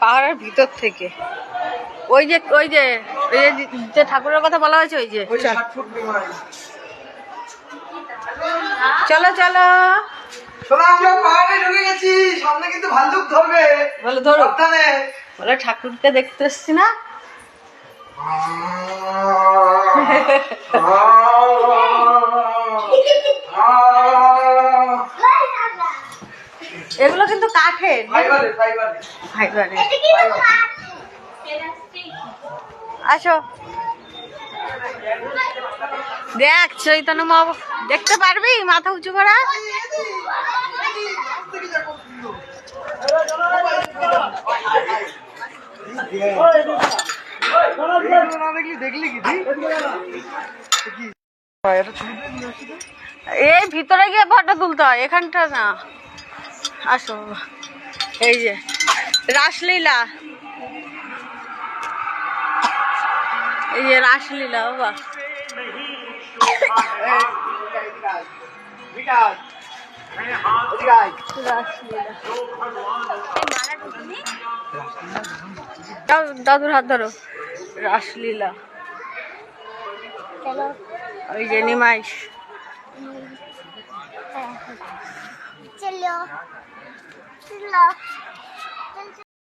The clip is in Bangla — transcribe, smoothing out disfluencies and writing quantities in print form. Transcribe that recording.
পাহাড়ের ভিতর থেকে ওই যে যে ঠাকুরের কথা বলা হয়েছে ওই যে চলো চলো আমরা পাহাড়ে ঢুকে গেছি, সামনে কিন্তু ভাল্লুক ধরবে। বলে ধরো বলে ঠাকুরকে দেখতে এসছি না। এগুলো কিন্তু কাঠের, ফাইবারের। আসো দেখ চৈতন্য দেখতে পারবি মাথা উঁচু করা। এই ভিতরে গিয়ে ফটো তুলতে হয়, এখানটা না। আসো এই যে রাসলীলা, এই যে রাসলীলা বাবা। দাদুর হাত ধরো। রাসলীলা ওই যে নিমাইশ। চলো চলো